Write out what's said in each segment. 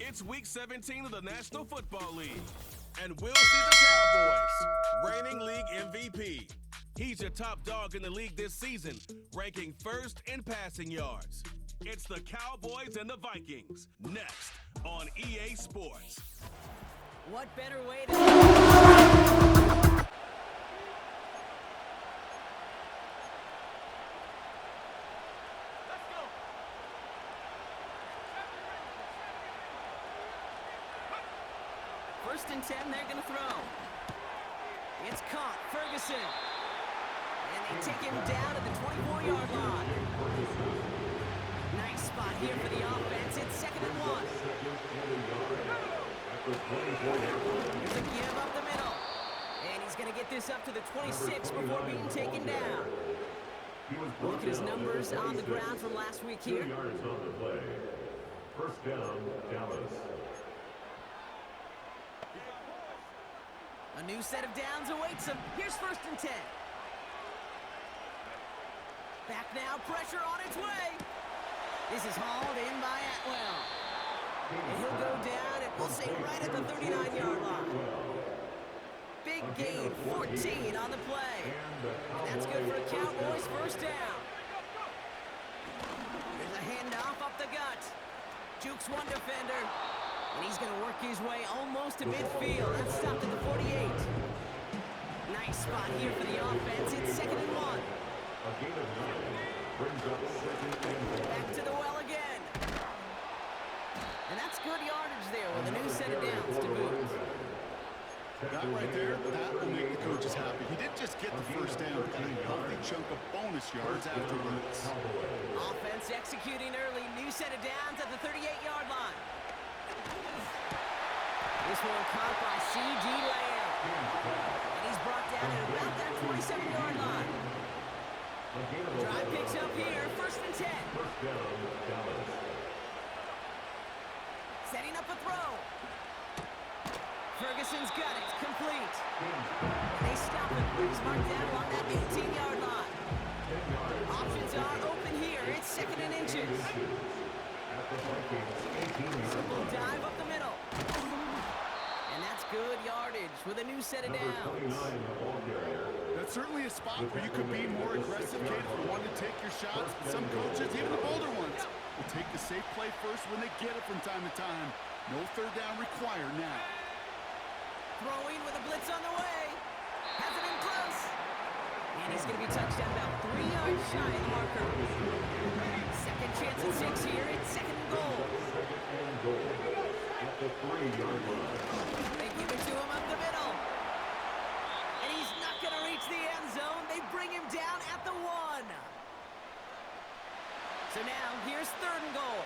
It's Week 17 of the National Football League, and we'll see the Cowboys, reigning league MVP. He's your top dog in the league this season, ranking first in passing yards. It's the Cowboys and the Vikings, next on EA Sports. What better way to... First and 10, they're going to throw. It's caught, Ferguson. And they take him down at the 24-yard line. Nice spot here for the offense. It's 2nd and 1. Here's a give up the middle. And he's going to get this up to the 26 before being taken down. Look at his numbers on the ground from last week here. 2 yards on the play. First down, Dallas. A new set of downs awaits him. Here's 1st and 10. Back now, pressure on its way. This is hauled in by Atwell. And he'll go down, and we'll say right at the 39-yard line. Big gain, 14 on the play. And that's good for a Cowboys first down. There's a handoff up the gut. Jukes one defender. And he's going to work his way almost to midfield. That's stopped at the 48. Nice spot here for the offense. It's 2nd and 1. Back to the well again. And that's good yardage there with a new set of downs to boot. That right there, that will make the coaches happy. He didn't just get the first down, but got a healthy chunk of bonus yards afterwards. Offense executing early. New set of downs at the 38-yard line. This one caught by C.D. Lamb. And he's brought down at about that 27-yard line. Drive picks up here, 1st and 10. Setting up a throw. Ferguson's got it, complete. And they stop him. He's marked down along that 18-yard line. Options are open here. It's 2nd and inches. Simple dive up the middle. And that's good yardage with a new set of downs. That's certainly a spot where you could be more aggressive, Kate, if you want to take your shots. Some coaches, even the bolder ones, will take the safe play first when they get it from time to time. No 3rd down required now. Throwing with a blitz on the way. Has it in close. And he's going to be touched down about 3 yards shy of the marker. Second chance at 6 here. It's 2nd and goal. At the 3-yard line. They give it to him up the middle. And he's not going to reach the end zone. They bring him down at the 1. So now, here's 3rd and goal.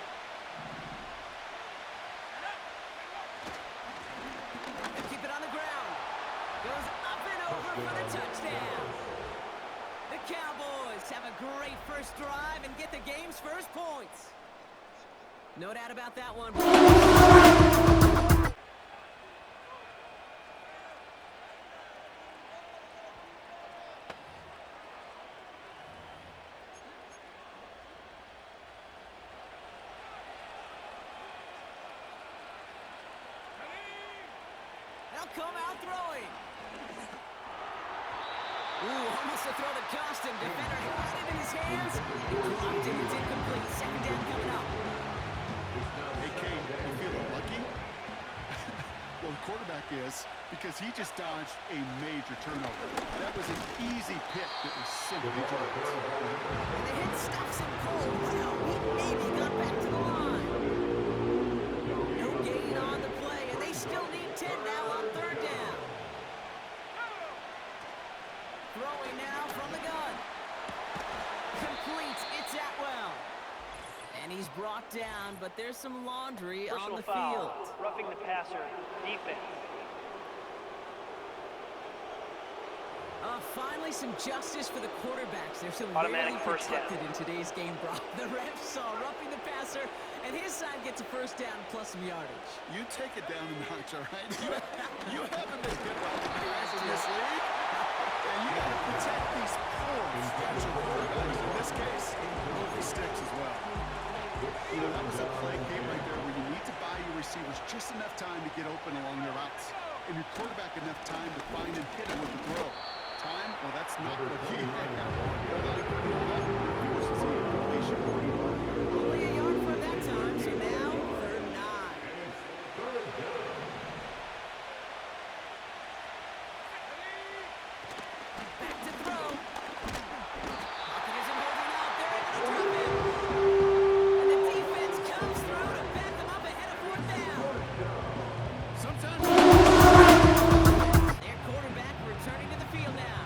They keep it on the ground. Goes up and over for the touchdown. The Cowboys have a great first drive and get the game's first points. No doubt about that one. They'll come out throwing. Almost a throw that cost him. Defender had it in his hands. He dropped it. It's incomplete. 2nd down coming up. Hey, Kate, you feeling lucky? Well, the quarterback is, because he just dodged a major turnover. That was an easy pick that was simply dropped. And the hit stops him cold. Wow, he maybe got back to the line. No gain on the play, and they still need 10 now on 3rd down. Throwing now from the gun. Complete. It's Atwell. And he's brought down, but there's some laundry on the field. Roughing the passer, defense. Finally, some justice for the quarterbacks. They're so Automatic rarely first down. protected in today's game, Brock. The ref saw roughing the passer, and his side gets a first down plus some yardage. You take it down a notch, all right? You haven't been good about the guys in this league. And you got to protect these points that your quarterbacks, in this case, over sticks as well. That was a play game right there where you need to buy your receivers just enough time to get open along their routes, and your quarterback enough time to find and hit him with the throw. Time? Well, that's not what he had. Only a yard for that time, so now 3rd and 9. Back to throw. Pocket isn't holding up. They're able to drop it. And the defense comes through to back them up ahead of 4th down. Sometimes Their quarterback returning to the field now.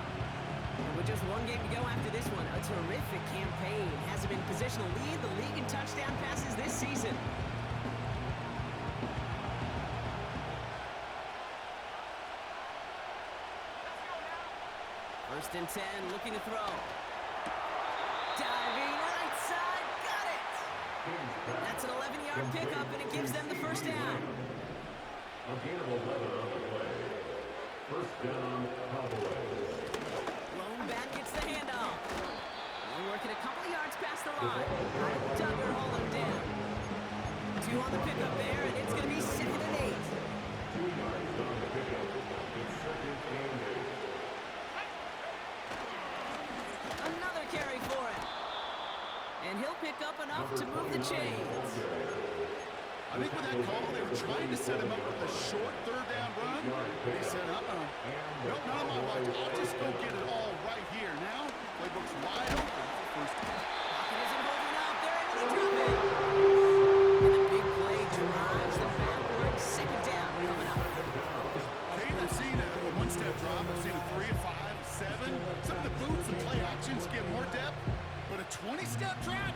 And with just one game to go after this one, a terrific campaign. Has him in position to lead the league in touchdown passes this season. First and 10, looking to throw. Diving right side, got it! That's an 11-yard pickup, and it gives them the first down. A gain of 11 on the play. First down, Cowboys. Lone back gets the handoff. Only working a couple yards past the line. Duggar haul him down. 2 on the pickup there, and it's going to be 2nd and 8. 2 yards on the pickup. It's 2nd and 8. Another carry for him. And he'll pick up enough to move the chains. I think with that call, they were trying to set him up with a short 3rd down run. They said, nope, not on my watch. I'll just go get it all right here. Now, playbook's wide open for first down. Pocket isn't holding up. They're able to drop it. And the big play drives them backward. 2nd down coming up. Kane, I've seen a one-step drop. I've seen a 3, a 5, a 7. Some of the boots and play actions give more depth, but a 20-step drop?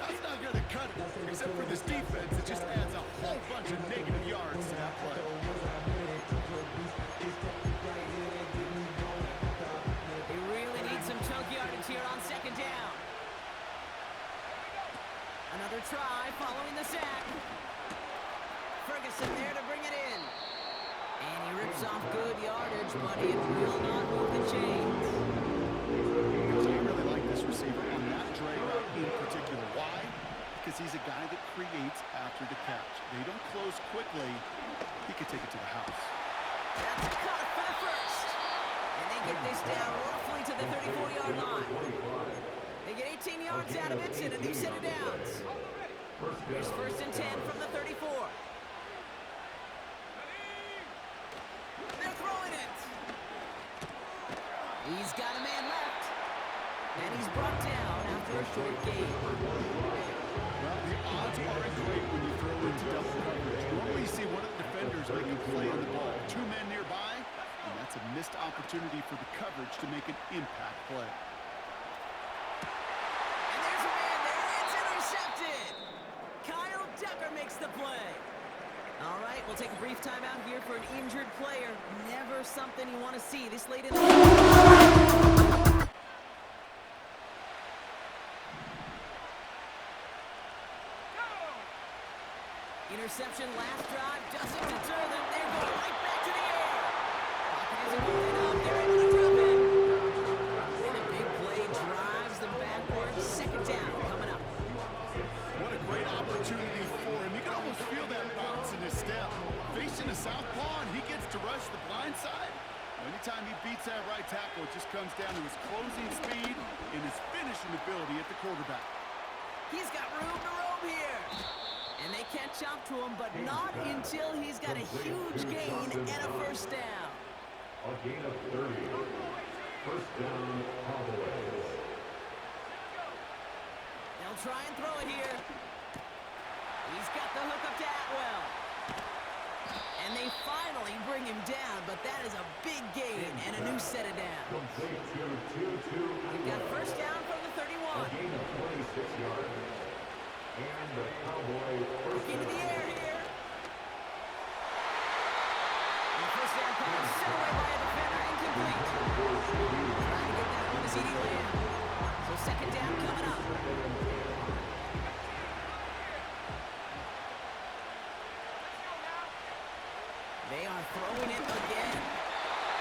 That's not going to cut it. Except for this defense, it just adds a whole bunch of negative yards to that play. They really need some chunk yardage here on 2nd down. Another try following the sack. Ferguson there to bring it in. And he rips off good yardage, but it will not move the chains. I really like this receiver on that drag route in particular. Why? Because he's a guy that creates after the catch. They don't close quickly. He could take it to the house. That's a cut for the first. And they get this down roughly to the 34-yard line. They get 18 yards out of it and a new set of downs. Here's 1st and 10 from the 34. They're throwing it. He's got a man left. And he's brought down after a short gain. Well, the odds aren't great when you throw into double coverage. Normally you see one of the defenders make a play on the ball. 2 men nearby, and that's a missed opportunity for the coverage to make an impact play. And there's a man there. It's intercepted. Kyle Duggar makes the play. All right, we'll take a brief timeout here for an injured player. Never something you want to see this late in the game. Interception last drive doesn't deter them. They're going right back to the air. Pocket isn't holding up. They're able to drop it. And a big play drives them backwards. 2nd down coming up. What a great opportunity for him. You can almost feel that bounce in his step. Facing a southpaw, and he gets to rush the blind side. Anytime he beats that right tackle, it just comes down to his closing speed and his finishing ability at the quarterback. He's got room to roam here. And they catch up to him, but not until he's got a huge gain and a 1st down. A gain of 30. First down, Cowboys. They'll try and throw it here. He's got the hook up to Atwell. And they finally bring him down, but that is a big gain and a new set of downs. Complete to We've got 1st down from the 31. a gain of 26 yards. And the Cowboy first Into the down. air here. And the 1st down pass sent away by a defender, incomplete. Trying to get that one to CD Lamb. So 2nd down coming up. They are throwing it again.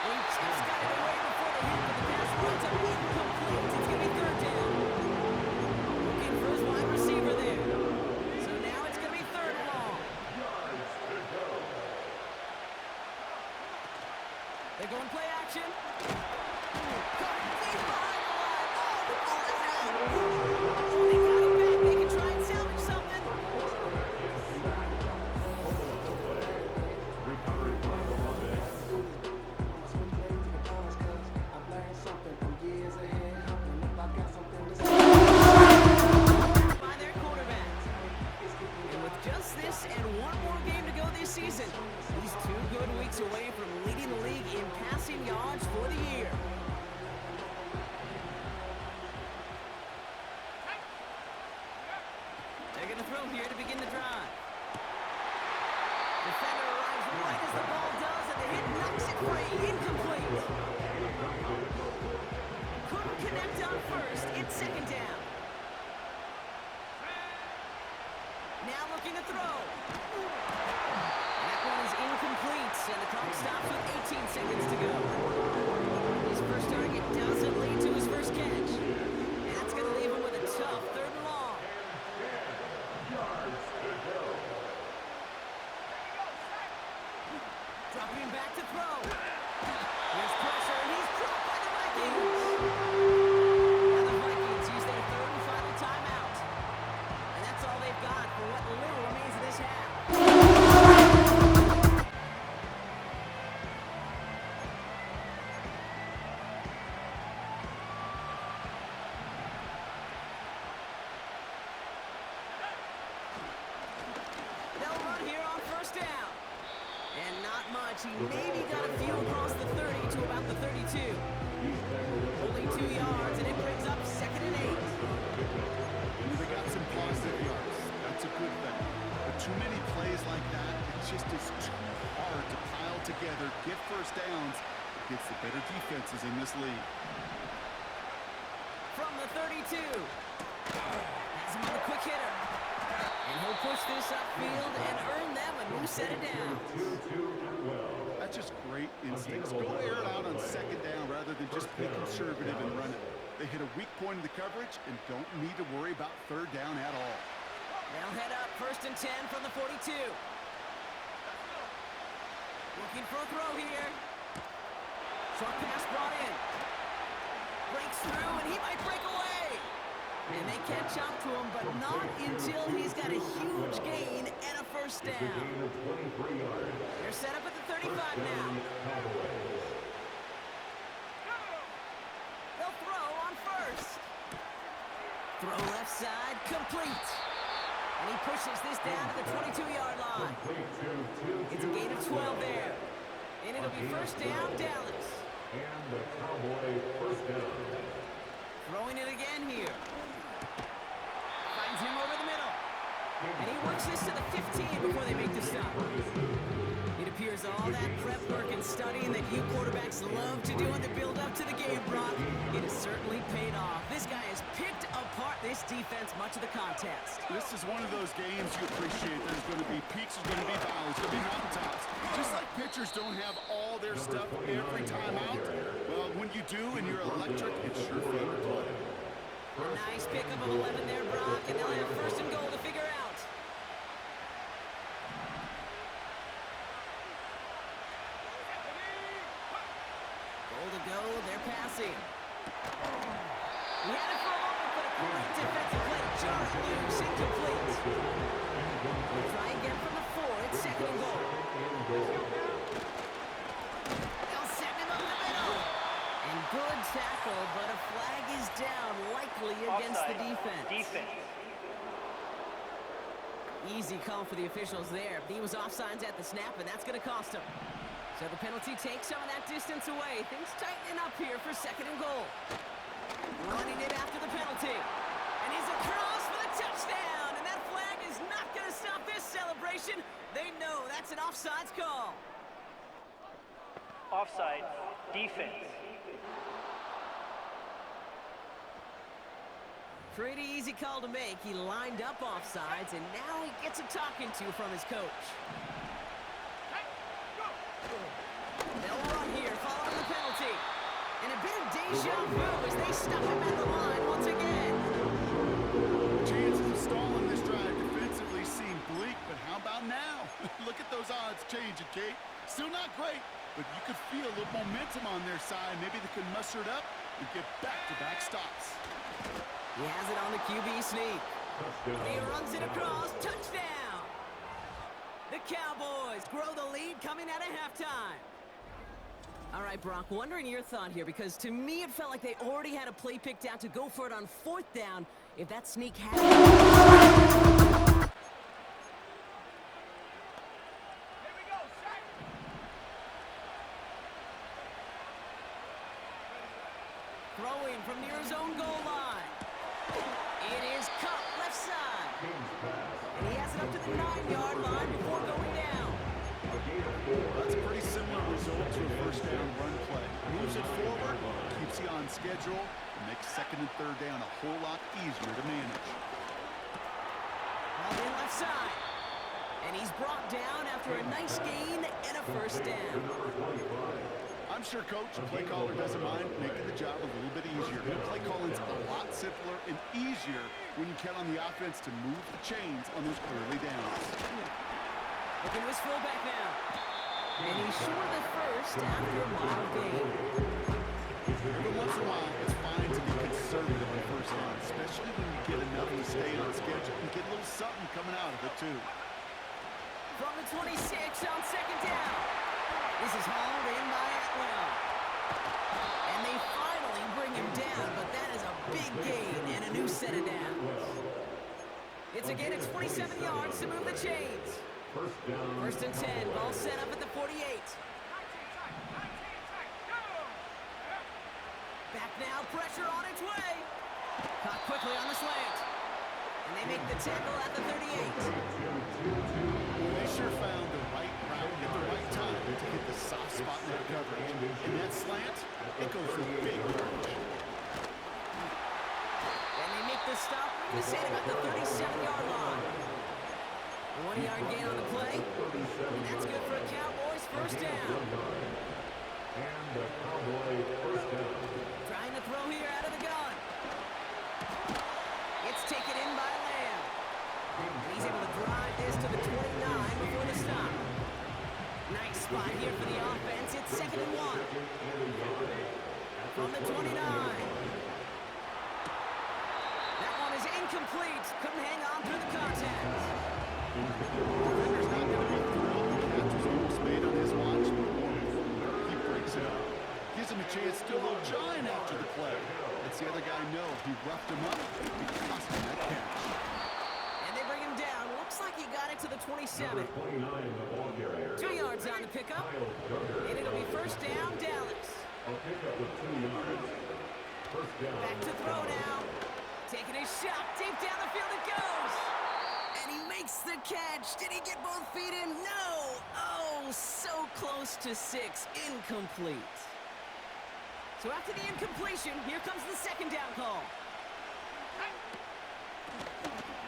They just got it away before the hit, but the pass runs up incomplete. It's going to be 3rd down. Looking for his wide receiver there. So now it's going to be 3rd and long. go in play action. Caught deep behind the line. Oh, the ball is out. Oh, they got it back. They can try and salvage something. By their quarterback. And with just this and one more game to go this season, he's 2 good weeks away from leading the league in passing yards for the year. They're going to throw here to begin the drive. Defender arrives right as the ball does, and the hit knocks it free. Incomplete. Couldn't connect on first. It's second down. Now looking to throw. That one is incomplete, and the clock stops with 18 seconds to go. His first target doesn't lead to his first catch. And that's going to leave him with a tough 3rd and long. Dropping him back to throw. There's pressure, and he's dropped by the Vikings. Now the Vikings use their 3rd and final timeout. And that's all they've got for what little remains of this half. They'll run here on first down. And not much. He maybe got a few across the 30 to about the 32. Only 2 yards, and it brings up 2nd and 8. They got some positive yards. That's a good thing. But too many plays like that, it just is too hard to pile together, get first downs against the better defenses in this league. From the 32. Has him on the quick hitter. And he'll push this upfield and earn them a new set of downs. That's just great instincts. Go air it out on second down rather than just be conservative and run it. They hit a weak point in the coverage and don't need to worry about 3rd down at all. They'll head up 1st and 10 from the 42. Looking for a throw here. Short pass brought in. Breaks through, and he might break away. And they catch up to him, but not until he's got a huge gain and a first down. They're set up at the 35 now. They'll throw on first. Throw left side, complete. And he pushes this down to the 22-yard line. It's a gain of 12 there. And it'll be first down, Dallas. And the Cowboy first down. Throwing it again here. Finds him over the middle. And he works this to the 15 before they make the stop. It appears all that prep work and studying that you quarterbacks love to do in the build-up to the game, Brock, it has certainly paid off. This guy has picked apart this defense much of the contest. This is one of those games you appreciate. There's going to be peaks, there's going to be valleys, there's going to be mountaintops. Just like pitchers don't have all their stuff every time out, well, when you do and you're electric, it's sure fun to play. A nice pickup of 11 there, Brock, and they'll have 1st and goal to figure out. Goal to go, they're passing. He had it for a moment, but a great defensive play to jar it loose, incomplete. We'll try again from the 4, it's 2nd and goal. They'll send him up the middle. And good tackle, but a flag is down, likely against the defense. Easy call for the officials there. He was offsides at the snap, and that's going to cost him. So the penalty takes some of that distance away. Things tightening up here for 2nd and goal. Running it after the penalty. And he's across for the touchdown. And that flag is not going to stop this celebration. They know that's an offsides call. Offside. Defense. Pretty easy call to make. He lined up offsides, and now he gets a talking to from his coach. They'll run here following the penalty. And a bit of deja vu as they stop him at the line once again. Chances of stalling this drive defensively seem bleak, but how about now? Look at those odds changing, Kate. Still not great, but you could feel a little momentum on their side. Maybe they could muster it up and get back-to-back stops. He has it on the QB sneak. He runs it across. Touchdown! The Cowboys grow the lead coming out of halftime. All right, Brock, wondering your thought here, because to me it felt like they already had a play picked out to go for it on 4th down if that sneak had... Throwing from near his own goal line. It is Cup, left side. And he has it up to the 9-yard line before going down. That's a pretty similar result to a first down run play. Moves it forward, keeps you on schedule, and makes 2nd and 3rd down a whole lot easier to manage. Ball in left side. And he's brought down after a nice gain and a first down. I'm sure Coach, the play caller, doesn't mind making the job a little bit easier. The play calling's a lot simpler and easier when you count on the offense to move the chains on those early downs. Looking to his fullback now. And he's short of the first after a wild gain. Every once in a while, it's fine to be conservative on first down, especially when you get enough to stay on schedule and get a little something coming out of it, too. From the 26 on 2nd down. This is hauled in by Atwell. And they finally bring him down, but that is a big gain and a new set of downs. It's a gain of 27 yards to move the chains. 1st and 10, ball set up at the 48. Back now, pressure on its way. Caught quickly on the slant. And they make the tackle at the 38. They sure found the right route at the right time to hit the soft spot in that coverage. And that slant, it goes for big yardage. And they make the stop, to say about the 37-yard line. A 1-yard gain on the play. And that's good for a Cowboys first down. And the Cowboy first down. Trying to throw here out of the gun. It's taken in by Lamb. And he's able to drive this to the 29 before the stop. Nice spot here for the offense. It's 2nd and 1. From the 29. That one is incomplete. Couldn't hang on through the contact. Defender's not going to be thrilled. The catch was almost made on his watch, but he breaks it up. Gives him a chance to do a little giant after the play. Lets the other guy know he roughed him up. He cost him that catch. And they bring him down. Looks like he got it to the 27. 2 yards on the pickup. And it'll be first down, Dallas. A pickup with 2 yards. First down. Back to throw now. Taking his shot. Deep down the field it goes. And he makes the catch. Did he get both feet in? No. Oh, so close to 6. Incomplete. So after the incompletion, here comes the 2nd down call.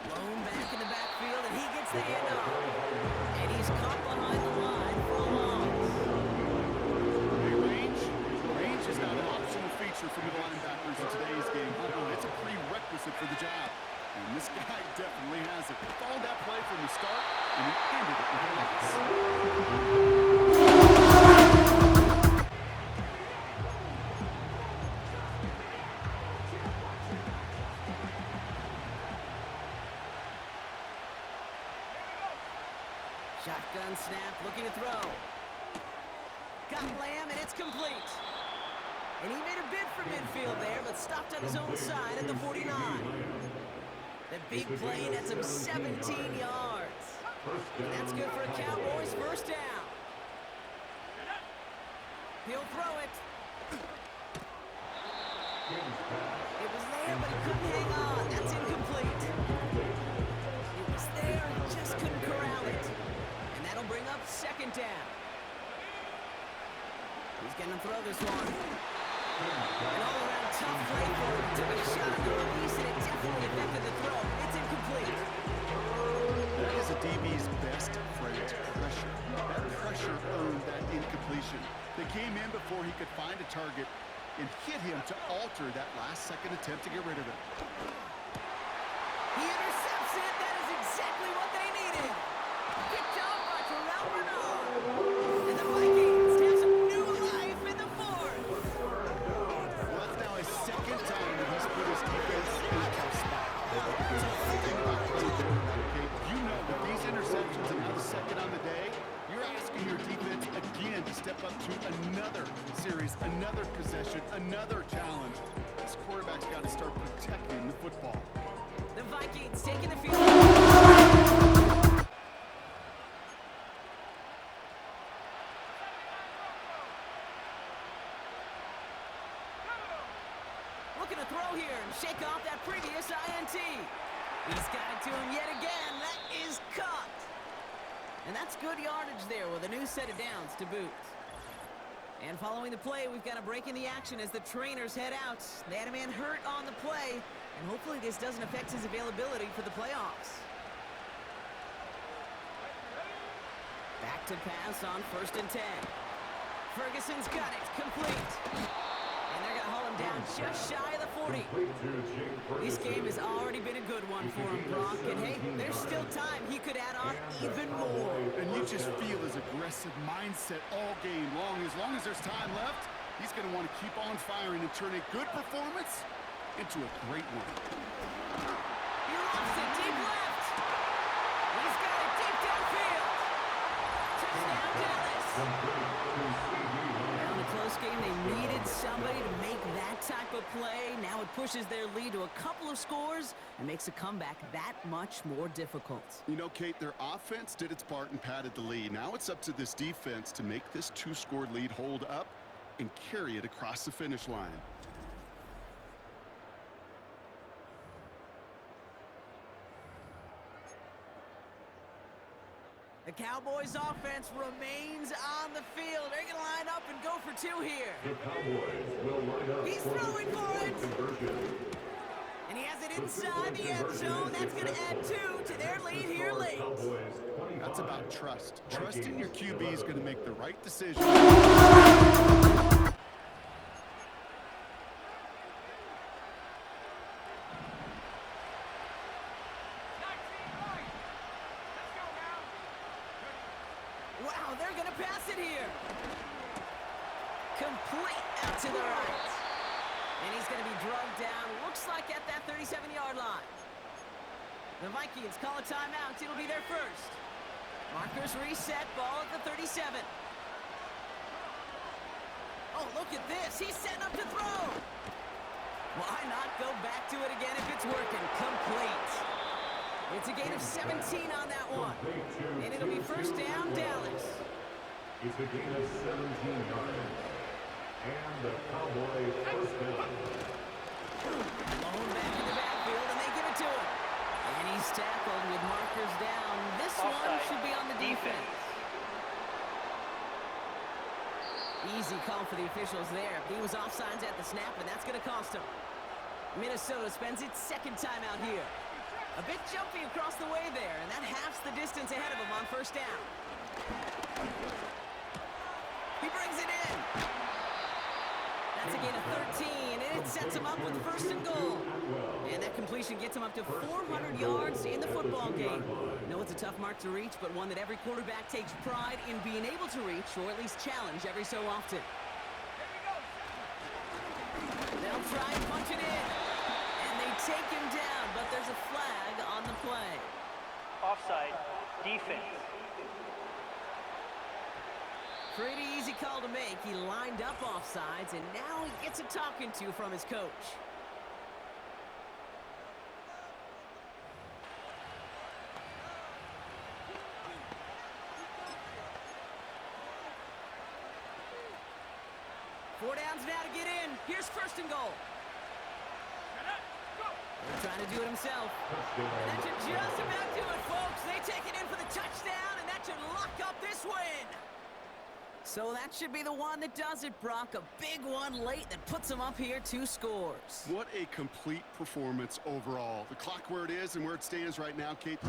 Blown back in the backfield, and he gets the handoff. And he's caught behind the line for a loss. Hey, range is not an optional feature for middle linebackers in today's game. It's a prerequisite for the job. And this guy definitely has it. Followed that play from the start, and he ended it with a pass. Shotgun snap, looking to throw. Got Lamb, and it's complete. And he made a bid for midfield there, but stopped on his own side at the 49. The big play nets him 17 yards. And that's good for a Cowboys first down. He'll throw it. It was there, but he couldn't hang on. That's incomplete. It was there, he just couldn't corral it. And that'll bring up 2nd down. He's going to throw this one. An all-around tough play for him. Took a shot on the release, and it definitely affected the throw. It's incomplete. That is a DB's best phrase, pressure. That pressure earned that incompletion. They came in before he could find a target and hit him to alter that last-second attempt to get rid of it. He intercepts it. That is exactly what they needed. Picked off by Terrell Bernard. And the up to another series, another possession, another challenge. This quarterback's got to start protecting the football. The Vikings taking the field. Looking to throw here and shake off that previous INT. He's got it to him yet again. That is caught. And that's good yardage there with a new set of downs to boot. And following the play, we've got a break in the action as the trainers head out. They had a man hurt on the play, and hopefully this doesn't affect his availability for the playoffs. Back to pass on 1st and 10. Ferguson's got it, complete. And they're going to haul him down just shy of the 40. This game has already been a good one for him, Brock. And hey, there's still time. He could add on even more. And you just feel his aggressive mindset all game long. As long as there's time left, he's going to want to keep on firing and turn a good performance into a great one. He lost it deep left. He's got it deep downfield. Touchdown, Dallas. Now in a close game, they needed somebody to make that type of play. Now it pushes their lead to a couple of scores and makes a comeback that much more difficult. You know, Kate, their offense did its part and padded the lead. Now it's up to this defense to make this 2-score lead hold up and carry it across the finish line. The Cowboys offense remains on the field. They're going to line up and go for 2 here. The Cowboys will line up. He's throwing for it. And he has it inside the end zone. That's going to add 2 to their lead here late. That's about trust. Trusting your QB is going to make the right decision. Wow, they're going to pass it here. Complete out to the right. And he's going to be drugged down, looks like at that 37-yard line. The Vikings call a timeout. It'll be their first. Markers reset, ball at the 37. Oh, look at this. He's setting up to throw. Why not go back to it again if it's working? Complete. It's a gain of 17 on that one. And it'll be first down, Dallas. It's a gain of 17 yards. And the Cowboys first down. Blown back in the backfield, and they give it to him. And he's tackled with markers down. This one should be on the defense. Easy call for the officials there. He was offsides at the snap, and that's going to cost him. Minnesota spends its 2nd time out here. A bit jumpy across the way there, and that halves the distance ahead of him on first down. He brings it in. That's a gain of 13, and it sets him up with 1st and goal. And that completion gets him up to 400 yards in the football game. I know it's a tough mark to reach, but one that every quarterback takes pride in being able to reach, or at least challenge every so often. They'll try and punch it in. Take him down, but there's a flag on the play. Offside. Defense. Pretty easy call to make. He lined up offsides, and now he gets a talking to from his coach. Four downs now to get in. Here's 1st and goal. They're trying to do it himself. And that should just about do it, folks. They take it in for the touchdown, and that should lock up this win. So that should be the one that does it, Brock. A big one late that puts them up here 2 scores. What a complete performance overall. The clock where it is and where it stands right now, Kate.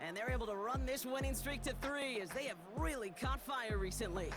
And they're able to run this winning streak to 3 as they have really caught fire recently.